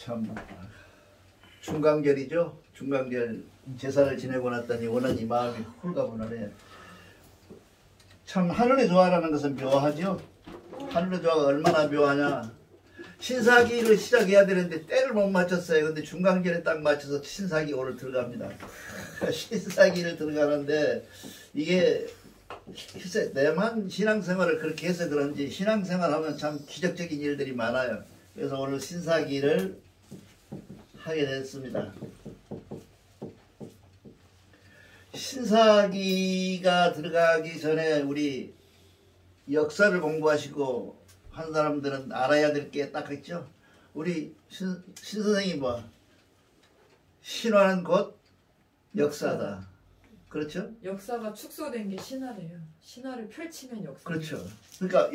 참 중간결이죠. 중간결 제사를 지내고 났더니 원하니 마음이 홀가분하네. 참 하늘의 조화라는 것은 묘하죠. 하늘의 조화가 얼마나 묘하냐. 신사기를 시작해야 되는데 때를 못 맞췄어요. 근데 중간결에 딱 맞춰서 신사기 오늘 들어갑니다. 신사기를 들어가는데 이게 글쎄 내만 신앙생활을 그렇게 해서 그런지 신앙생활하면 참 기적적인 일들이 많아요. 그래서 오늘 신사기를 하게 됐습니다. 신사기가 들어가기 전에 우리 역사를 공부하시고 한 사람들은 알아야 될 게 딱 있죠. 우리 신 선생이 뭐 신화는 곧 역사다. 그렇죠? 역사가 축소된 게 신화래요. 신화를 펼치면 역사. 그렇죠. 그러니까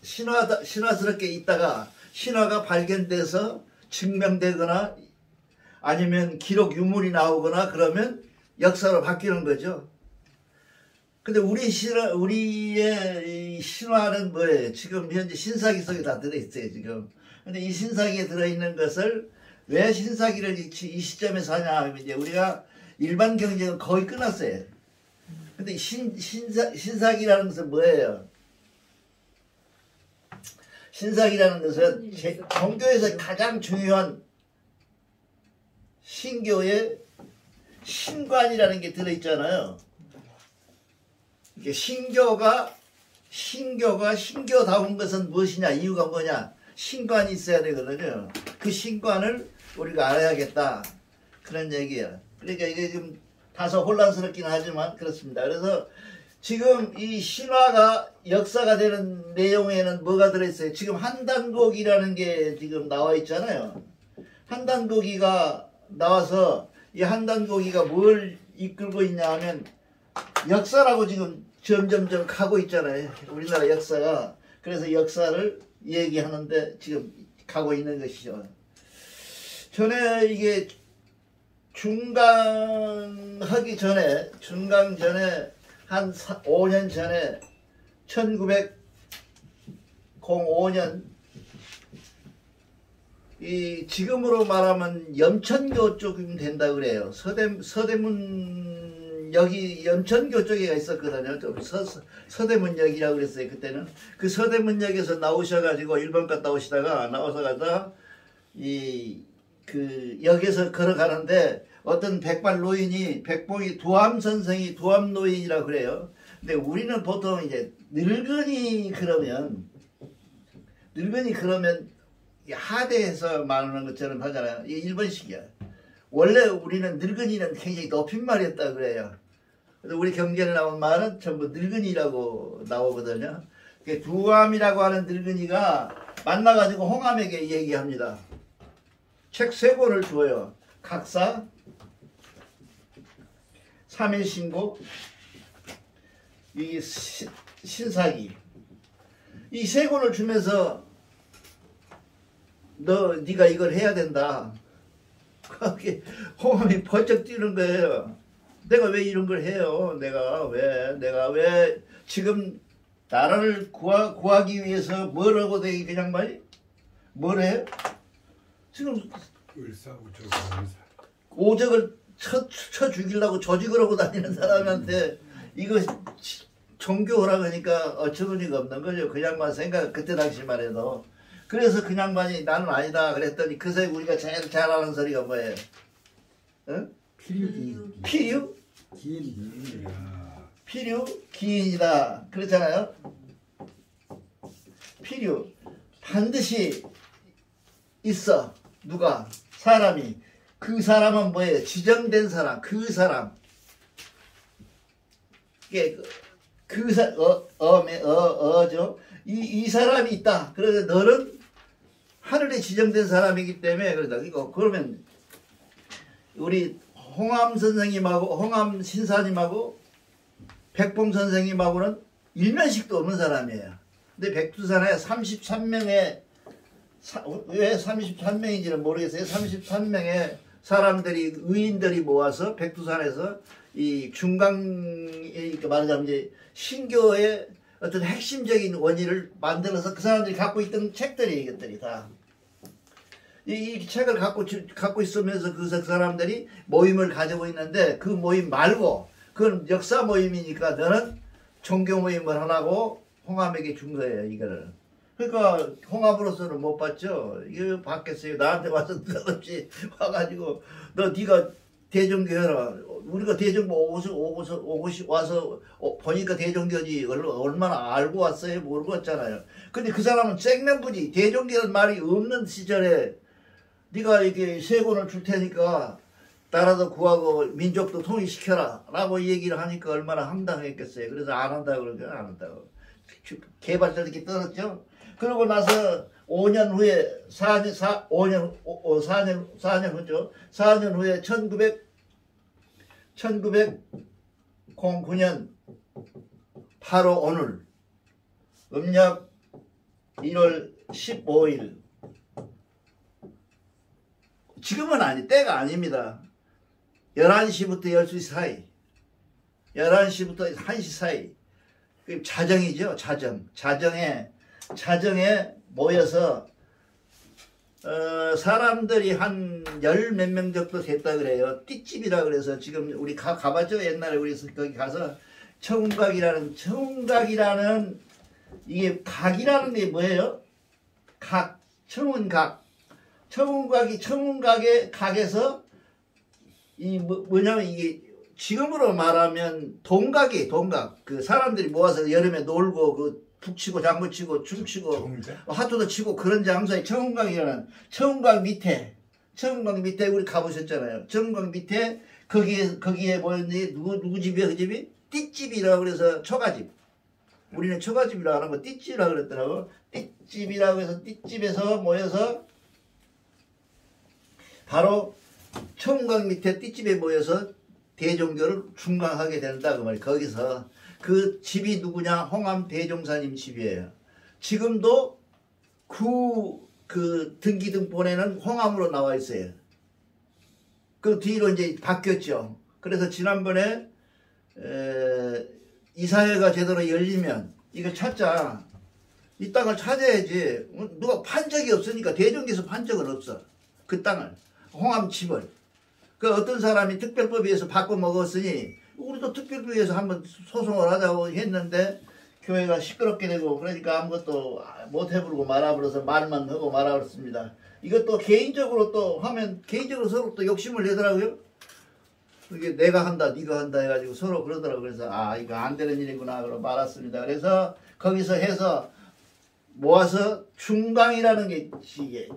신화스럽게 있다가 신화가 발견돼서 증명되거나 아니면 기록 유물이 나오거나 그러면 역사로 바뀌는 거죠. 근데 우리의 신화는 뭐예요? 지금 현재 신사기 속에 다 들어있어요, 지금. 근데 이 신사기에 들어있는 것을 왜 신사기를 이 시점에서 하냐 하면 이제 우리가 일반 경쟁은 거의 끝났어요. 근데 신사기라는 것은 뭐예요? 신사기라는 것은 종교에서 가장 중요한 신교의 신관이라는 게 들어있잖아요. 이게 신교가 신교다운 것은 무엇이냐, 이유가 뭐냐, 신관이 있어야 되거든요. 그 신관을 우리가 알아야겠다, 그런 얘기예요. 그러니까 이게 좀 다소 혼란스럽긴 하지만 그렇습니다. 그래서 지금 이 신화가 역사가 되는 내용에는 뭐가 들어있어요? 지금 한단고기라는 게 지금 나와 있잖아요. 한단고기가 나와서 이 한단고기가 뭘 이끌고 있냐 하면 역사라고 지금 점점점 가고 있잖아요. 우리나라 역사가. 그래서 역사를 얘기하는데 지금 가고 있는 것이죠. 전에 이게 중강 전에 한 5년 전에 1905년 이 지금으로 말하면 염천교 쪽이면 된다 그래요. 서대문 여기 염천교 쪽에가 있었거든요. 좀 서대문역이라고 그랬어요. 그때는 그 서대문역에서 나오셔가지고 일본 갔다 오시다가 나와서 가다 그 역에서 걸어가는데 어떤 백발 노인이 백봉이 도암 선생이 도암 노인이라고 그래요. 근데 우리는 보통 이제 늙은이 그러면 하대해서 말하는 것처럼 하잖아요. 이게 일본식이야. 원래 우리는 늙은이는 굉장히 높임말이었다 그래요. 그래서 우리 경전에 나온 말은 전부 늙은이라고 나오거든요. 두암이라고 하는 늙은이가 만나가지고 홍암에게 얘기합니다. 책 3권을 줘요. 각사, 삼일신고, 이 신사기. 이 3권을 주면서 네가 이걸 해야 된다. 그게 홍암이 번쩍 뛰는 거예요. 내가 왜 이런 걸 해요? 내가 왜 지금 나라를 구하기 위해서 뭘 하고 되기 그냥 말이? 뭘 해? 지금 오적을 쳐 죽이려고 조직을 하고 다니는 사람한테 이거 종교라 그러니까 어처구니가 없는 거죠. 그 양반 생각 그때 당시만 해도. 그래서 그 양반이 나는 아니다 그랬더니 그새 우리가 제일 잘 아는 소리가 뭐예요? 응? 필유? 필유? 기인이다. 그렇잖아요. 필유. 반드시 있어. 누가? 사람이. 그 사람은 뭐예요? 지정된 사람. 그 사람. 이게 어죠. 이 사람이 있다. 그래서 너는 하늘에 지정된 사람이기 때문에 그러다. 그러면 우리 홍암 선생님하고 홍암 신사님하고 백봉 선생님하고는 일면식도 없는 사람이에요. 근데 백두산에 33명의 왜 33명인지는 모르겠어요. 33명의 사람들이 의인들이 모아서 백두산에서 이 말하자면 이제 신교의 어떤 핵심적인 원인을 만들어서 그 사람들이 갖고 있던 책들이 이것들이 다. 이 책을 갖고 있으면서 그 사람들이 모임을 가지고 있는데 그 모임 말고 그건 역사 모임이니까 너는 종교 모임을 하라고 홍암에게 준 거예요, 이거를. 그러니까 홍암으로서는 못 받죠. 이거 받겠어요. 나한테 와서 느닷없이 와가지고 네가 대종교 해라. 우리가 대종교 와서 보니까 대종교지 얼마나 알고 왔어요? 모르고 왔잖아요. 근데 그 사람은 생명부지. 대종교라는 말이 없는 시절에 네가 이렇게 세권을 줄 테니까 나라도 구하고 민족도 통일시켜라 라고 얘기를 하니까 얼마나 황당했겠어요. 그래서 안 한다고 그러죠. 안 한다고. 개발자 이렇게 떨었죠. 그러고 나서 5년 후에 4년 후죠. 4년 후에 1909년 바로 오늘 음력 1월 15일 지금은 때가 아닙니다. 11시부터 12시 사이 11시부터 1시 사이 자정이죠. 자정에 모여서 사람들이 한 열 몇 명 정도 됐다 그래요. 띠집이라 그래서 지금 우리 가봤죠. 옛날에 우리 거기 가서 청운각이라는 이게 각이라는 게 뭐예요? 청운각의 각에서 뭐냐면 이게 지금으로 말하면 동각. 그 사람들이 모아서 여름에 놀고 북치고 장구치고 춤추고 하트도 치고 그런 장소에 청운각이라는 청운각 밑에 우리 가보셨잖아요. 청운각 밑에 거기에 뭐였니? 누구 집이야? 그 집이? 띠집이라고 그래서 처가집. 우리는 처가집이라고 하는 거 띠집이라고 그랬더라고. 띠집이라고 해서 띠집에서 모여서 바로 청운각 밑에 띠집에 모여서 대종교를 중강하게 된다 그 말이에요. 거기서 그 집이 누구냐? 홍암 대종사님 집이에요. 지금도 그 등기등본에는 홍암으로 나와 있어요. 그 뒤로 이제 바뀌었죠. 그래서 지난번에 이사회가 제대로 열리면 이거 찾자. 이 땅을 찾아야지. 누가 판 적이 없으니까 대종교에서 판 적은 없어. 그 땅을. 홍암 집을. 그 어떤 사람이 특별법위에서 바꿔 먹었으니 우리도 특별법위에서 한번 소송을 하자고 했는데 교회가 시끄럽게 되고 그러니까 아무것도 못 해부르고 말아버려서 말만 하고 말아버렸습니다. 이것도 개인적으로 또 하면 개인적으로 서로 또 욕심을 내더라고요. 이게 내가 한다 네가 한다 해가지고 서로 그러더라고요. 그래서 이거 안 되는 일이구나 그러고 말았습니다. 그래서 거기서 해서 모아서 중강이라는 게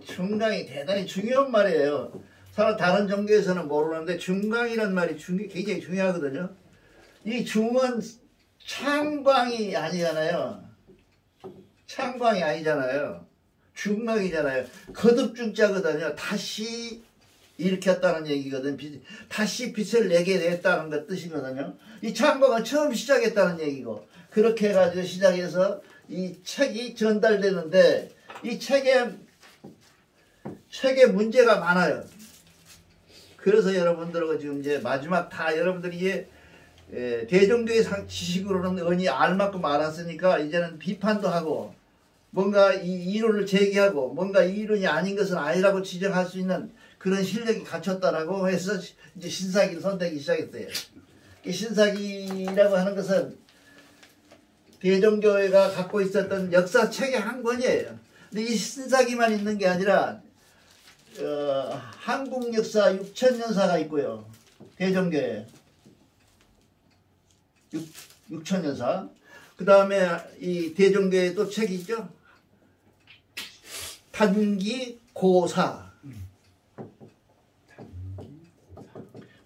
중강이 대단히 중요한 말이에요. 다른 종교에서는 모르는데 중강이란 말이 굉장히 중요하거든요. 이 중은 창광이 아니잖아요. 창광이 아니잖아요. 중강이잖아요. 거듭중자거든요. 다시 일으켰다는 얘기거든. 다시 빛을 내게 됐다는 것 뜻이거든요. 이 창광은 처음 시작했다는 얘기고 그렇게 해가지고 시작해서 이 책이 전달되는데 이 책에 문제가 많아요. 그래서 여러분들하고 지금 이제 마지막 다 여러분들이 대종교의 지식으로는 언이 알만큼 알았으니까 이제는 비판도 하고 뭔가 이 이론을 제기하고 뭔가 이 이론이 아닌 것은 아니라고 지적할 수 있는 그런 실력이 갖췄다라고 해서 이제 신사기를 선택하기 시작했어요. 이 신사기라고 하는 것은 대종교회가 갖고 있었던 역사책의 한 권이에요. 근데 이 신사기만 있는 게 아니라 한국 역사 6천년사가 있고요. 대종교회 6천년사. 그 다음에 이 대종교회 또 책이 있죠. 단기고사.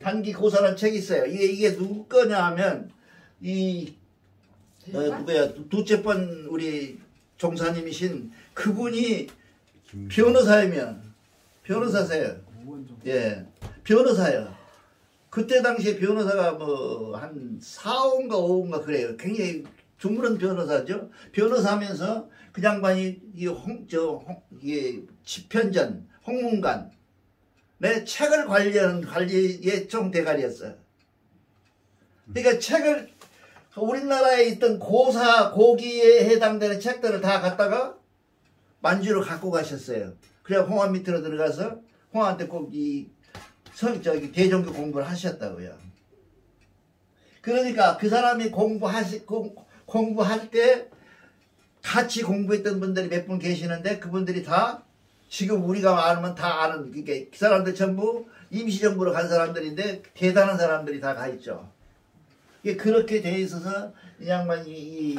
단기고사라는 책이 있어요. 이게 누구 거냐 하면 누구야 두째 번 우리 종사님이신 그분이 변호사세요. 예, 변호사예요. 그때 당시에 변호사가 뭐 한 4호인가 5호인가 그래요. 굉장히 드물은 변호사죠. 변호사하면서 그 양반이 이게 집현전, 홍문관 내 책을 관리하는 관리의 좀 대가리였어요. 그러니까 책을 우리나라에 있던 고기에 해당되는 책들을 다 갖다가 만주로 갖고 가셨어요. 그래 홍합 밑으로 들어가서 홍합한테 꼭 저기 대종교 공부를 하셨다고요. 그러니까 그 사람이 공부할 때 같이 공부했던 분들이 몇 분 계시는데 그분들이 다 지금 우리가 알면 다 아는, 그러니까 그 사람들 전부 임시정부로 간 사람들인데 대단한 사람들이 다 가 있죠. 이게 그렇게 돼 있어서 이 양반이 이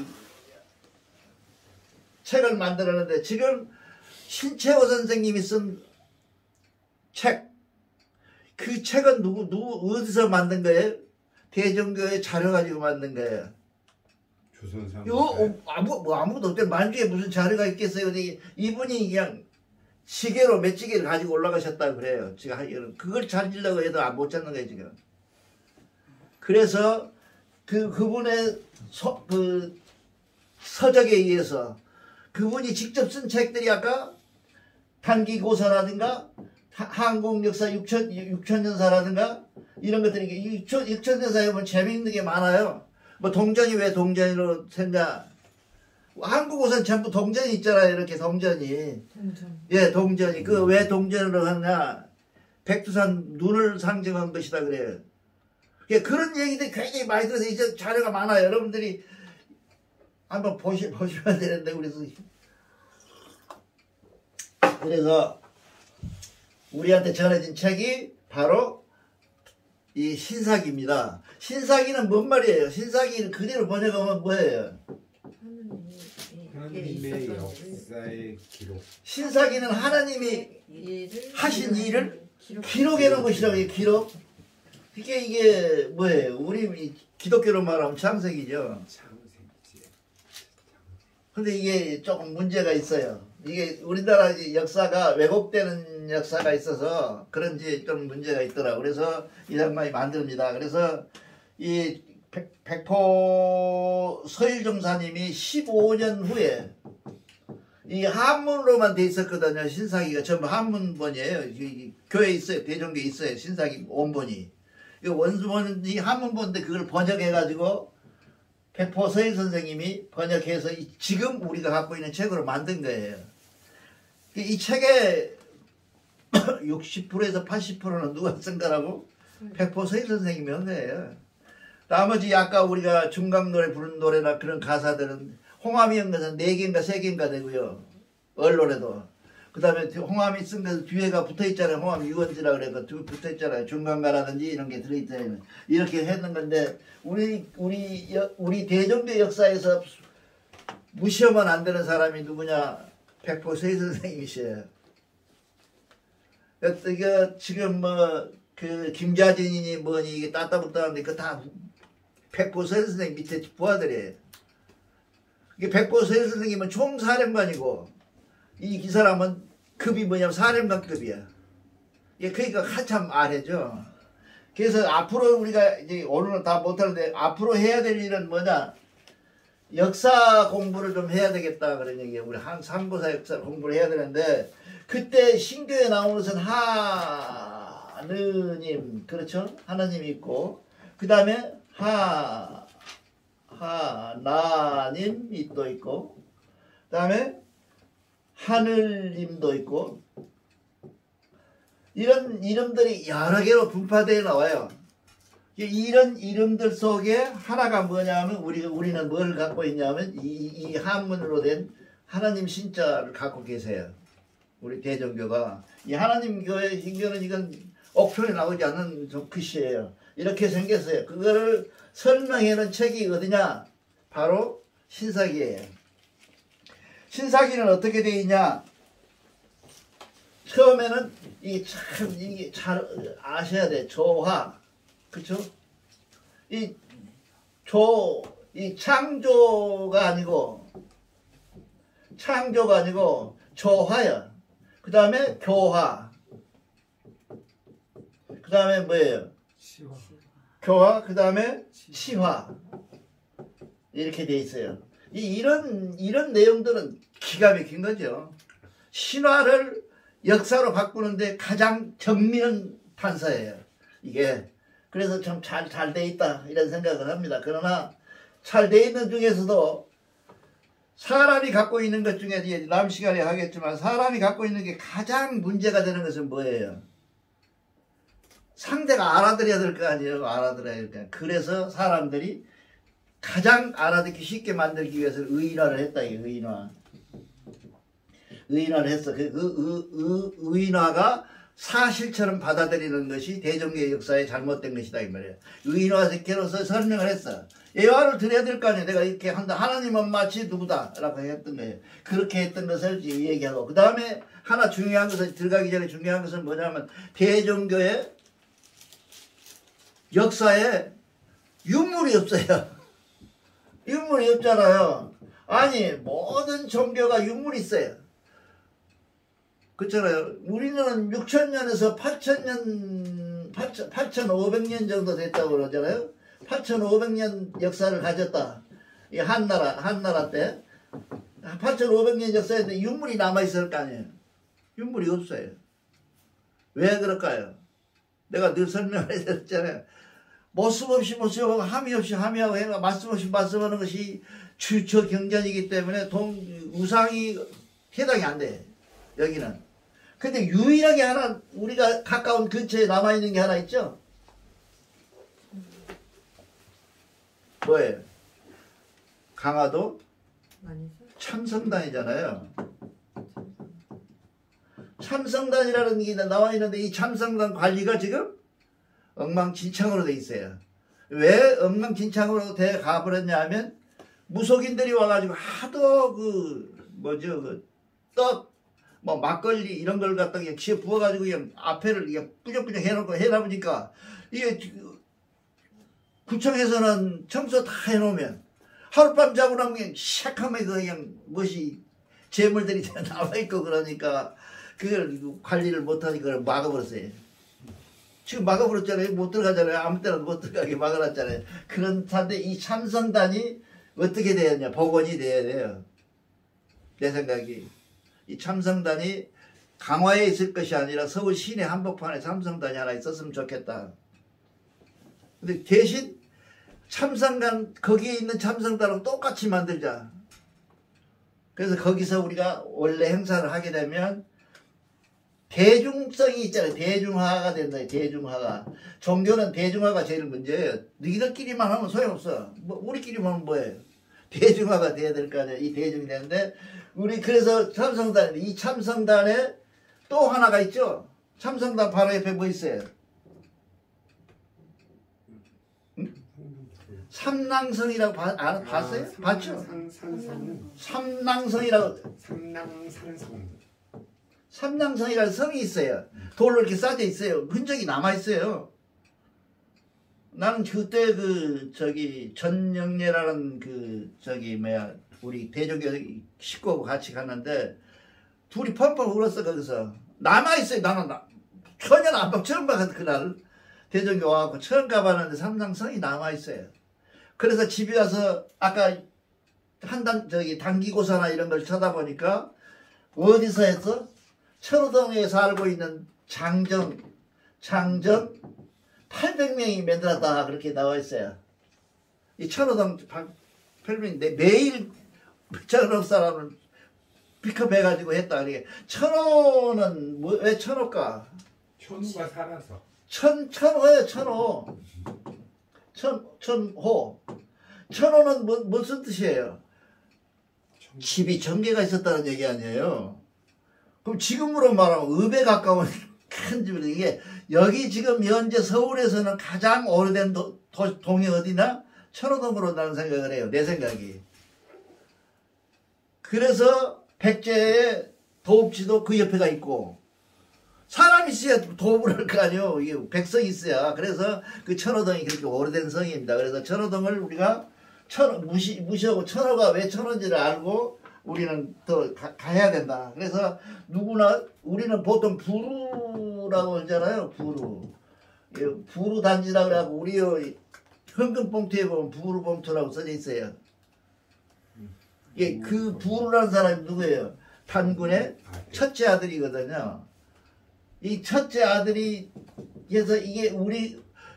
책을 만들었는데 지금 신채호 선생님이 쓴 책, 그 책은 누구 어디서 만든 거예요? 대종교의 자료 가지고 만든 거예요. 조선상. 아무도 없대. 만주에 무슨 자료가 있겠어요. 근데 이분이 그냥 시계로 몇지개를 가지고 올라가셨다고 그래요. 지금 그걸 찾으려고 해도 못 찾는 거예요, 지금. 그래서 그분의 서적에 의해서 그분이 직접 쓴 책들이 아까 단기고사라든가 한국 역사 6천년사라든가 이런 것들이 6천년사에 보면 재미있는 게 많아요. 뭐 동전이 왜 동전으로 생자? 한국어선 전부 동전이 있잖아요. 이렇게 동전이. 동전. 예, 동전이. 그 왜 동전으로 하냐? 백두산 눈을 상징한 것이다 그래요. 그런 얘기들이 굉장히 많이 들어서 이제 자료가 많아요. 여러분들이 한번 보시면 되는데 그래서 우리한테 전해진 책이 바로 이 신사기입니다. 신사기는 뭔 말이에요? 신사기를 그대로 번역하면 뭐예요? 하나님의 역사의 기록. 신사기는 하나님이 하신 일을 기록해 놓은 것이라고 해요. 기록. 이게 뭐예요? 우리 기독교로 말하면 창세기죠. 창세기지. 근데 이게 조금 문제가 있어요. 이게 우리나라 역사가 왜곡되는 역사가 있어서 그런지 좀 문제가 있더라고요. 그래서 이 양반이 만듭니다. 그래서 이 백포 서일종사님이 15년 후에 이 한문으로만 돼 있었거든요. 신사기가 전부 한문본이에요. 교회에 있어요. 대종교에 있어요. 신사기 원본이. 이 원본이 한문본인데 그걸 번역해가지고 백포 서일 선생님이 번역해서 지금 우리가 갖고 있는 책으로 만든 거예요. 이 책의 60%에서 80%는 누가 쓴 거라고? 백포 서일 선생님이 한 거예요. 나머지 아까 우리가 중강노래 부른 노래나 그런 가사들은 홍암이 한 것은 4개인가 3개인가 되고요. 언론에도. 그 다음에 홍암이 쓴 것은 뒤에가 붙어있잖아요. 홍암 유원지라 그래서 붙어있잖아요. 중강가라든지 이런 게 들어있잖아요. 이렇게 했는 건데 우리 대종교 역사에서 무시하면 안 되는 사람이 누구냐? 백포 서일 선생님이셔요. 이거 지금 김자진이니 뭐니 이게 따따붙다는데 그 다 백포 서일 선생님 밑에 부하들이에요. 이게 백포 서일 선생님은 총사령관이고 이 사람은 급이 뭐냐면 사령관급이야. 그러니까 한참 아래죠. 그래서 앞으로 우리가 이제 오늘은 다 못하는데 앞으로 해야 될 일은 뭐냐? 역사 공부를 좀 해야 되겠다 그런 얘기예요. 우리 상고사 역사 공부를 해야 되는데 그때 신교에 나오는 것은 하느님, 그렇죠? 하나님이 있고 그 다음에 하나님이 또 있고 그 다음에 하늘님도 있고 이런 이름들이 여러 개로 분파되어 나와요. 이런 이름들 속에 하나가 뭐냐면 우리는 뭘 갖고 있냐면 이 한문으로 된 하나님 신자를 갖고 계세요. 우리 대종교가 이 하나님 교회 신교는 이건 옥편에 나오지 않는 글씨예요. 이렇게 생겼어요. 그거를 설명해 놓은 책이 어디냐? 바로 신사기예요. 신사기는 어떻게 되어 있냐? 처음에는 이게 잘 아셔야 돼. 조화. 그쵸? 이 창조가 아니고 조화야. 그 다음에 교화. 그 다음에 뭐예요? 시화. 교화, 그 다음에 시화. 이렇게 돼 있어요. 이런 내용들은 기가 막힌 거죠. 신화를 역사로 바꾸는데 가장 정밀한 판서예요. 이게. 그래서 참 잘 돼 있다 이런 생각을 합니다. 그러나 잘 돼 있는 중에서도 사람이 갖고 있는 것 중에 이제 다음 시간에 하겠지만 사람이 갖고 있는 게 가장 문제가 되는 것은 뭐예요? 상대가 알아들어야 될 거 아니에요. 알아들어야 될 거 아니에요. 그래서 사람들이 가장 알아듣기 쉽게 만들기 위해서 의인화를 했다. 의인화. 의인화를 했어. 의인화가 사실처럼 받아들이는 것이 대종교의 역사에 잘못된 것이다 이 말이에요. 의인화로서 설명을 했어. 예화를 드려야 될 거 아니에요. 내가 이렇게 한다. 하나님은 마치 누구다 라고 했던 거예요. 그렇게 했던 것을 얘기하고 그 다음에 하나 중요한 것은 들어가기 전에 중요한 것은 뭐냐면 대종교의 역사에 유물이 없어요. 유물이 없잖아요. 아니 모든 종교가 유물이 있어요. 그렇잖아요. 우리는 6,000년에서 8,000년, 8,500년 정도 됐다고 그러잖아요. 8,500년 역사를 가졌다. 이 한나라 때. 8,500년 역사인데 유물이 남아있을 거 아니에요. 유물이 없어요. 왜 그럴까요? 내가 늘 설명을 해드렸잖아요. 모습 없이 모습하고 함이 없이 함이하고 해가 말씀 없이 말씀하는 것이 주처 경전이기 때문에 우상이 해당이 안 돼. 여기는. 근데 유일하게 하나 우리가 가까운 근처에 남아있는 게 하나 있죠? 뭐예요? 강화도 참성단이잖아요. 참성단이라는 게 나와 있는데 이 참성단 관리가 지금 엉망진창으로 돼 있어요. 왜 엉망진창으로 돼 가버렸냐 하면 무속인들이 와가지고 하도 떡 뭐 막걸리 이런 걸 갖다가 그냥 기어 부어가지고 그냥 앞에를 그냥 뿌적뿌적 해놓고 해놔보니까 이게 구청에서는 청소 다 해놓으면 하룻밤 자고 나면 그냥 시작하면 그냥 무엇이 재물들이 나와있고 그러니까 그걸 관리를 못하니까 그걸 막아버렸어요. 지금 막아버렸잖아요. 못 들어가잖아요. 아무 때나 못 들어가게 막아놨잖아요. 그런 차인데 이 참성단이 어떻게 돼야 되냐. 복원이 돼야 돼요. 내 생각이. 이 참성단이 강화에 있을 것이 아니라 서울 시내 한복판에 참성단이 하나 있었으면 좋겠다. 근데 대신 참성단 거기에 있는 참성단하고 똑같이 만들자. 그래서 거기서 우리가 원래 행사를 하게 되면 대중성이 있잖아요. 대중화가 된다. 대중화가. 종교는 대중화가 제일 문제예요. 너희들끼리만 하면 소용없어. 우리끼리만 하면 뭐예요? 대중화가 돼야 될 거 아니에요. 이 대중이 되는데 우리 그래서 참성단 이 참성단에 또 하나가 있죠. 참성단 바로 옆에 뭐 있어요? 응? 삼낭성이라고 봤어요? 봤죠? 삼낭성이라고. 삼낭성이라는 성이 있어요. 돌로 이렇게 쌓여 있어요. 흔적이 남아 있어요. 나는 그때 전영례라는 우리 대종교 식구하고 같이 갔는데 둘이 펑펑 울었어. 거기서 남아있어요. 나는 전혀 안 봐. 처음 봤거든. 그날 대종교 와갖고 처음 가봤는데 삼상성이 남아있어요. 그래서 집에 와서 아까 단기고사나 이런 걸 쳐다보니까 어디서 했어? 천호동에 살고 있는 장정 800명이 만들었다 그렇게 나와 있어요. 이 천호동 800명인데 매일 천호 사람을 픽업해가지고 했다. 그게 천호는 왜 천호일까? 천호가 살아서. 천호예요. 천호. 천호. 천호는 무슨 뜻이에요? 집이 전개가 있었다는 얘기 아니에요. 그럼 지금으로 말하면 읍에 가까운 큰 집인데 이게 여기 지금 현재 서울에서는 가장 오래된 동이 어디나? 천호동으로 나는 생각을 해요. 내 생각이. 그래서 백제의 도읍지도 그 옆에가 있고 사람이 있어야 도읍을 할 거 아니에요. 이게 백성이 있어야. 그래서 그 천호동이 그렇게 오래된 성입니다. 그래서 천호동을 우리가 무시하고 천호가 왜 천호인지를 알고 우리는 더 가야 된다. 그래서 누구나 우리는 보통 부루라고 하잖아요. 부루 단지라고 그래갖고 우리 현금 봉투에 보면 부루 봉투라고 써져 있어요. 그 부루라는 사람이 누구예요? 단군의 첫째 아들이거든요. 이 첫째 아들이 그래서 이게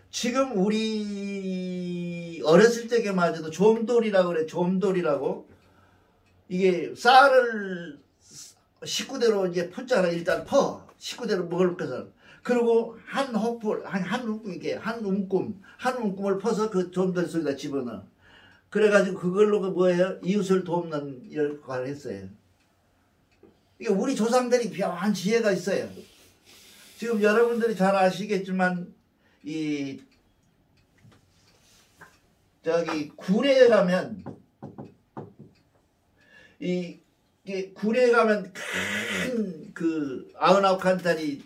지금 우리 어렸을 적에마저도 좀돌이라고 그래. 좀돌이라고. 이게 쌀을 식구대로 이제 푸자를 일단 퍼. 식구대로 먹을 것을. 그리고 한 호풀, 한 움큼, 이게 한 움큼을 퍼서 그 좀들 속에다 집어넣어. 그래가지고 그걸로 그 뭐예요? 이웃을 돕는 역할을 했어요. 이게 우리 조상들이 묘한 지혜가 있어요. 지금 여러분들이 잘 아시겠지만, 굴에 가면, 굴에 가면 큰 그 99칸짜리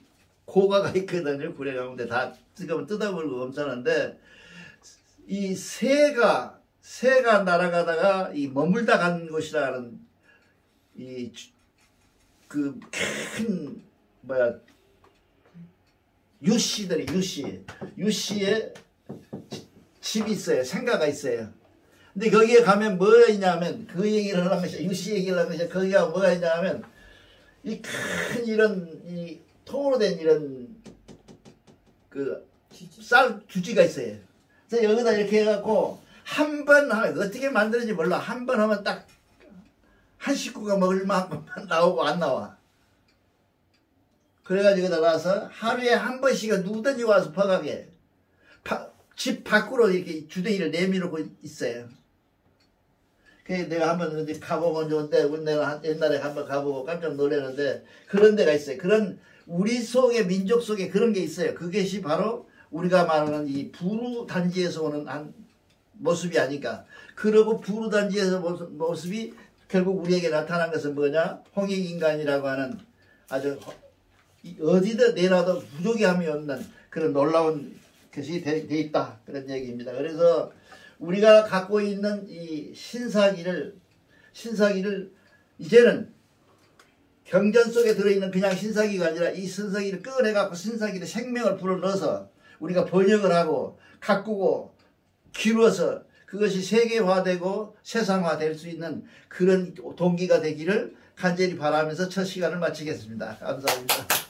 고가가 있거든요. 굴에 가면 다 지금 뜯어버리고 엄청난데, 이 새가 날아가다가 이 머물다 간 곳이라는 그 큰 유씨의 집이 있어요. 생가가 있어요. 근데 거기에 가면 뭐가 있냐면, 그 얘기를 하는 것이, 유씨 얘기를 하는 것이, 거기가 뭐가 있냐면, 이 큰 이 통으로 된 이런 쌀 주지가 있어요. 그래서 여기다 이렇게 해갖고, 한 번 하면, 어떻게 만드는지 몰라. 한 번 하면 딱, 한 식구가 먹을 만큼만 나오고 안 나와. 그래가지고 여기다 놔서 하루에 한 번씩은 누구든지 와서 퍼가게. 집 밖으로 이렇게 주댕이를 내밀고 있어요. 그래서 내가 한번 어디 가보면 좋은데, 내가 옛날에 한번 가보고 깜짝 놀랐는데, 그런 데가 있어요. 그런, 우리 속에, 민족 속에 그런 게 있어요. 그것이 바로 우리가 말하는 이 부르단지에서 오는 한 모습이 아닐까. 그리고 부르단지에서 모습이 결국 우리에게 나타난 것은 뭐냐? 홍익인간이라고 하는 아주 어디다 내놔도 부족함이 없는 그런 놀라운 것이 돼 있다. 그런 얘기입니다. 그래서 우리가 갖고 있는 이 신사기를 이제는 경전 속에 들어있는 그냥 신사기가 아니라 이 신사기를 꺼내갖고 신사기를 생명을 불어넣어서 우리가 번역을 하고 가꾸고 기루어서 그것이 세계화되고 세상화될 수 있는 그런 동기가 되기를 간절히 바라면서 첫 시간을 마치겠습니다. 감사합니다.